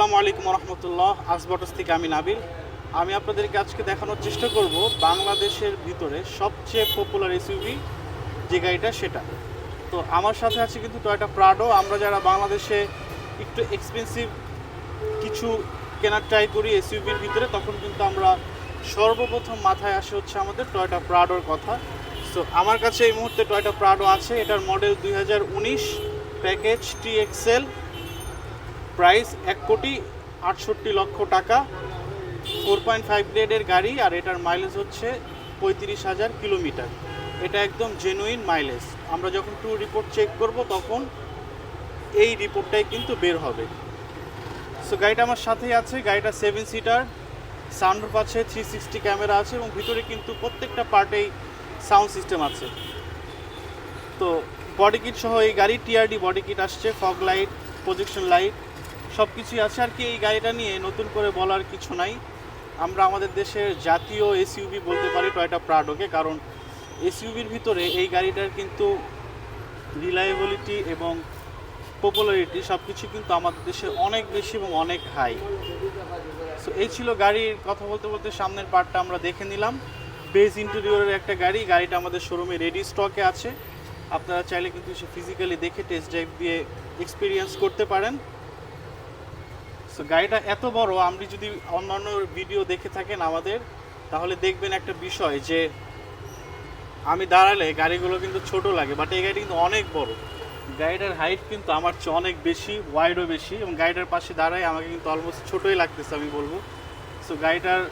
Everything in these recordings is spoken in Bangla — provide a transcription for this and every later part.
আসসালামু আলাইকুম রহমতুল্লাহ। আসবটস থেকে আমি নাবিল। আমি আপনাদেরকে আজকে দেখানোর চেষ্টা করব বাংলাদেশের ভিতরে সবচেয়ে পপুলার এসইউভি যে গাড়িটা সেটা। তো আমার সাথে আছে কিন্তু টয়োটা প্রাডো। আমরা যারা বাংলাদেশে একটু এক্সপেন্সিভ কিছু কেনার ট্রাই করি এসইউভির ভিতরে, তখন কিন্তু আমরা সর্বপ্রথম মাথায় আসে হচ্ছে আমাদের টয়োটা প্রাডোর কথা। সো আমার কাছে এই মুহূর্তে টয়োটা প্রাডো আছে। এটার মডেল 2019, প্যাকেজ TXL, প্রাইস 1,68,00,000 টাকা, 4.5 গ্রেডের গাড়ি। আর এটার মাইলেজ হচ্ছে 35,000 কিলোমিটার। এটা একদম জেনুইন মাইলেজ। আমরা যখন ট্যুর রিপোর্ট চেক করব তখন এই রিপোর্টটাই কিন্তু বের হবে। সো গাড়িটা আমার সাথেই আছে। গাড়িটা 7 সিটার, সানরুফ আছে, 360 ক্যামেরা আছে এবং ভিতরে কিন্তু প্রত্যেকটা পার্টেই সাউন্ড সিস্টেম আছে। তো বডি কিট সহ এই গাড়ি TRD বডি কিট আসছে, ফগ লাইট, প্রজেকশন লাইট সব কিছুই আছে। আর কি এই গাড়িটা নিয়ে নতুন করে বলার কিছু নাই। আমরা আমাদের দেশের জাতীয় এসইউভি বলতে পারি টয়োটা প্রাডোকে, কারণ এসইউভির ভিতরে এই গাড়িটার কিন্তু রিলায়েবিলিটি এবং পপুলারিটি সব কিছু কিন্তু আমাদের দেশে অনেক বেশি এবং অনেক হাই। সো এই ছিল গাড়ির কথা। বলতে বলতে সামনের পার্টটা আমরা দেখে নিলাম। বেজ ইন্টেরিয়রের একটা গাড়ি। গাড়িটা আমাদের শোরুমে রেডি স্টকে আছে। আপনারা চাইলে কিন্তু সে ফিজিক্যালি দেখে টেস্ট ড্রাইভ দিয়ে এক্সপিরিয়েন্স করতে পারেন। সো গাড়িটা এত বড়, আপনি যদি অন্যান্য ভিডিও দেখে থাকেন আমাদের, তাহলে দেখবেন একটা বিষয় যে আমি দাঁড়ালে গাড়িগুলো কিন্তু ছোট লাগে, বাট এই গাড়িটা কিন্তু অনেক বড়। গাড়িটার হাইট কিন্তু আমার চেয়ে অনেক বেশি, ওয়াইডও বেশি, এবং গাড়িটার পাশে দাঁড়ায় আমাকে কিন্তু অলমোস্ট ছোটোই লাগতেছে আমি বলবো। সো গাড়িটার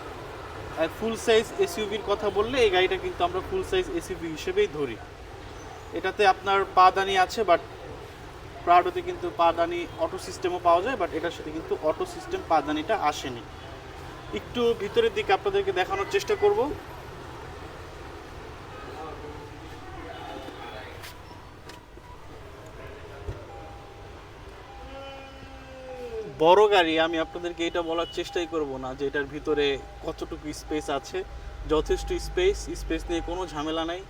ফুল সাইজ এসইউভির কথা বললে এই গাড়িটা কিন্তু আমরা ফুল সাইজ এসইউভি হিসেবেই ধরি। এটাতে আপনার পাদানি আছে, বাট প্রাডোতে কিন্তু পাদানি অটো সিস্টেমও পাওয়া যায়, বাট এটার সাথে কিন্তু অটো সিস্টেম পাদানিটা আসেনি। একটু ভিতরের দিকে আপনাদেরকে দেখানোর চেষ্টা করব। বড় গাড়ি, আমি আপনাদেরকে এটা বলার চেষ্টাই করব না যে এটার ভিতরে কতটুকু স্পেস আছে। যথেষ্ট স্পেস নিয়ে কোনো ঝামেলা নাই।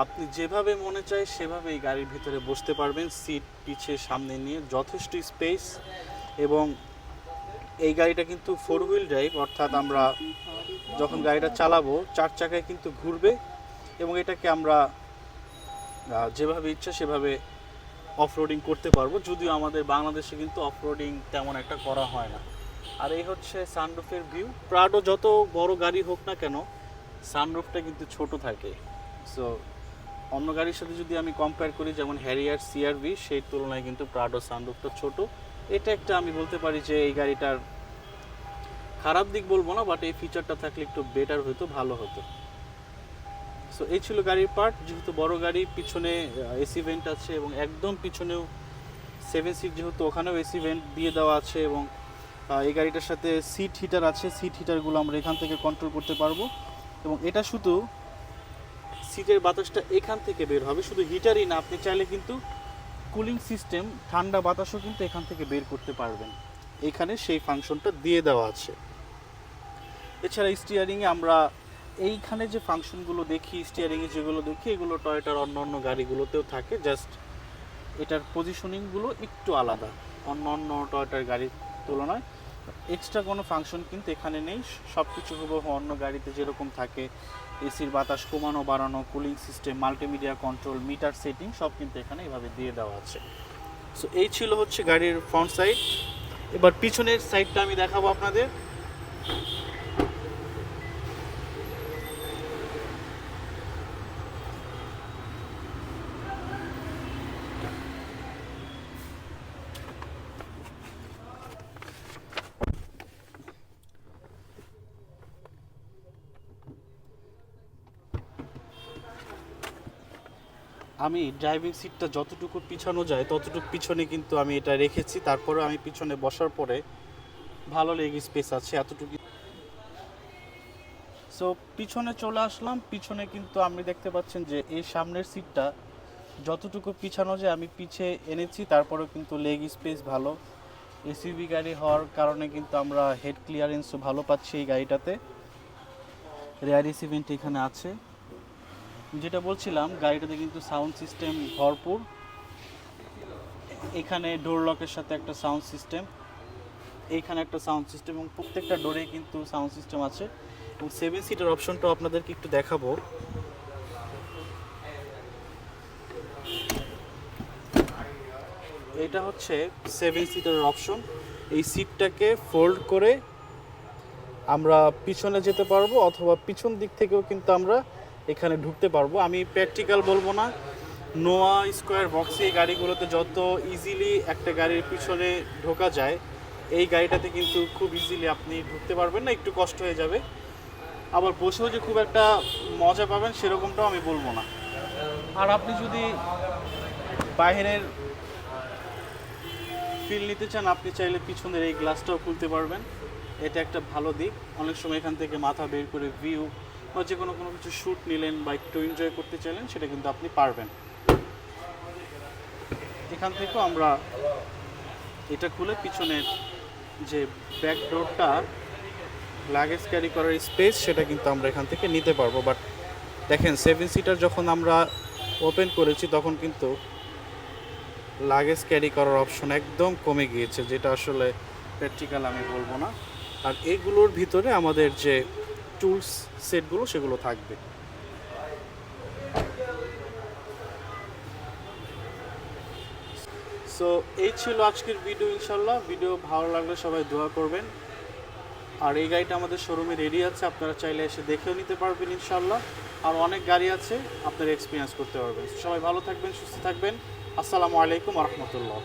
আপনি যেভাবে মনে চায় সেভাবে এই গাড়ির ভিতরে বসতে পারবেন, সিট পিছে সামনে নিয়ে যথেষ্ট স্পেস। এবং এই গাড়িটা কিন্তু 4 হুইল ড্রাইভ, অর্থাৎ আমরা যখন গাড়িটা চালাবো 4 চাকায় কিন্তু ঘুরবে এবং এটাকে আমরা যেভাবে ইচ্ছা সেভাবে অফরোডিং করতে পারবো। যদিও আমাদের বাংলাদেশে কিন্তু অফরোডিং তেমন একটা করা হয় না। আর এই হচ্ছে সানরুফের ভিউ। প্রাডো যত বড় গাড়ি হোক না কেন, সানরুফটা কিন্তু ছোট থাকে। সো অন্য গাড়ির সাথে যদি আমি কম্পেয়ার করি, যেমন হ্যারিয়ার CR-V, সেই তুলনায় কিন্তু প্রাডো সানরুফটা ছোট। এটা একটা আমি বলতে পারি যে এই গাড়িটার খারাপ দিক বলবো না, বাট এই ফিচারটা থাকলে একটু বেটার হতো, ভালো হতো। সো এই ছিল গাড়ির পার্ট। যেহেতু বড় গাড়ি, পিছনে এসি ভেন্ট আছে এবং একদম পিছনেও 7 সিট, যেহেতু ওখানেও এসি ভেন্ট দিয়ে দেওয়া আছে। এবং এই গাড়িটার সাথে সিট হিটার আছে। সিট হিটারগুলো আমরা এখান থেকে কন্ট্রোল করতে পারবো এবং এটা শুধু সিটের বাতাসটা এখান থেকে বের হবে, শুধু হিটারই না, আপনি চাইলে কিন্তু কুলিং সিস্টেম, ঠান্ডা বাতাসও কিন্তু এখান থেকে বের করতে পারবেন। এখানে সেই ফাংশনটা দিয়ে দেওয়া আছে। এছাড়া স্টিয়ারিংয়ে আমরা এইখানে যে ফাংশনগুলো দেখি, স্টিয়ারিংয়ে যেগুলো দেখি, এগুলো টয়োটার অন্য অন্য গাড়িগুলোতেও থাকে। জাস্ট এটার পজিশনিংগুলো একটু আলাদা অন্য অন্য টয়োটার গাড়ির তুলনায়। এক্সট্রা কোনো ফাংশন কিন্তু এখানে নেই। সব কিছু হুবহু অন্য গাড়িতে যেরকম থাকে, এসির বাতাস কমানো বাড়ানো, cooling system, multimedia control, meter setting, সব কিন্তু এখানে এভাবে দিয়ে দেওয়া আছে। সো এই ছিল হচ্ছে গাড়ির ফ্রন্ট সাইড। এবার পিছনের সাইডটা আমি দেখাবো আপনাদের। আমি ড্রাইভিং সিটটা যতটুকু পিছানো যায় ততটুকু পিছনে কিন্তু আমি এটা রেখেছি। তারপরে আমি পিছনে বসার পরে ভালো লেগ স্পেস আছে এতটুকু। সো পিছনে চলে আসলাম। পিছনে কিন্তু আপনি দেখতে পাচ্ছেন যে এই সামনের সিটটা যতটুকু পিছানো যায় আমি পিছে এনেছি। তারপরেও কিন্তু লেগ স্পেস ভালো। এসইউভি গাড়ি হওয়ার কারণে কিন্তু আমরা হেড ক্লিয়ারেন্সও ভালো পাচ্ছি এই গাড়িটাতে। রেয়ার এসি ভেন্ট এখানে আছে। যেটা বলছিলাম, গাড়িটাতে কিন্তু সাউন্ড সিস্টেম ভরপুর। এখানে ডোর লকের সাথে একটা সাউন্ড সিস্টেম, এইখানে একটা সাউন্ড সিস্টেম এবং প্রত্যেকটা ডোরে কিন্তু সাউন্ড সিস্টেম আছে। এবং 7 সিটার অপশনটাও আপনাদেরকে একটু দেখাবো। এটা হচ্ছে 7 সিটারের অপশন। এই সিটটাকে ফোল্ড করে আমরা পিছনে যেতে পারবো অথবা পিছন দিক থেকেও কিন্তু আমরা এখানে ঢুকতে পারবো। আমি প্র্যাকটিক্যাল বলবো না, নোয়া স্কোয়ার বক্সে এই গাড়িগুলোতে যত ইজিলি একটা গাড়ির পিছনে ঢোকা যায়, এই গাড়িটাতে কিন্তু খুব ইজিলি আপনি ঢুকতে পারবেন না, একটু কষ্ট হয়ে যাবে। আবার বসেও যে খুব একটা মজা পাবেন সেরকমটাও আমি বলবো না। আর আপনি যদি বাইরের ফিল নিতে চান, আপনি চাইলে পিছনের এই গ্লাসটাও খুলতে পারবেন। এটা একটা ভালো দিক। অনেক সময় এখান থেকে মাথা বের করে ভিউ বা যে কোনো কিছু শ্যুট নিলেন বা একটু এনজয় করতে চাইলেন, সেটা কিন্তু আপনি পারবেন। এখান থেকেও আমরা এটা খুলে পিছনের যে ব্যাক ডোরটা লাগেজ ক্যারি করার স্পেস, সেটা কিন্তু আমরা এখান থেকে নিতে পারবো। বাট দেখেন 7 সিটার যখন আমরা ওপেন করেছি তখন কিন্তু লাগেজ ক্যারি করার অপশন একদম কমে গিয়েছে, যেটা আসলে প্র্যাকটিক্যাল আমি বলবো না। আর এইগুলোর ভিতরে আমাদের যে টুলস সেটগুলো সেগুলো থাকবে। সো এই ছিল আজকের ভিডিও। ইনশাল্লাহ ভিডিও ভালো লাগলে সবাই দোয়া করবেন। আর এই গাড়িটা আমাদের শোরুমে রেডি আছে, আপনারা চাইলে এসে দেখেও নিতে পারবেন ইনশাল্লাহ। আর অনেক গাড়ি আছে, আপনারা এক্সপিরিয়েন্স করতে পারবেন। সবাই ভালো থাকবেন, সুস্থ থাকবেন। আসসালামু আলাইকুম ওয়া রাহমাতুল্লাহ।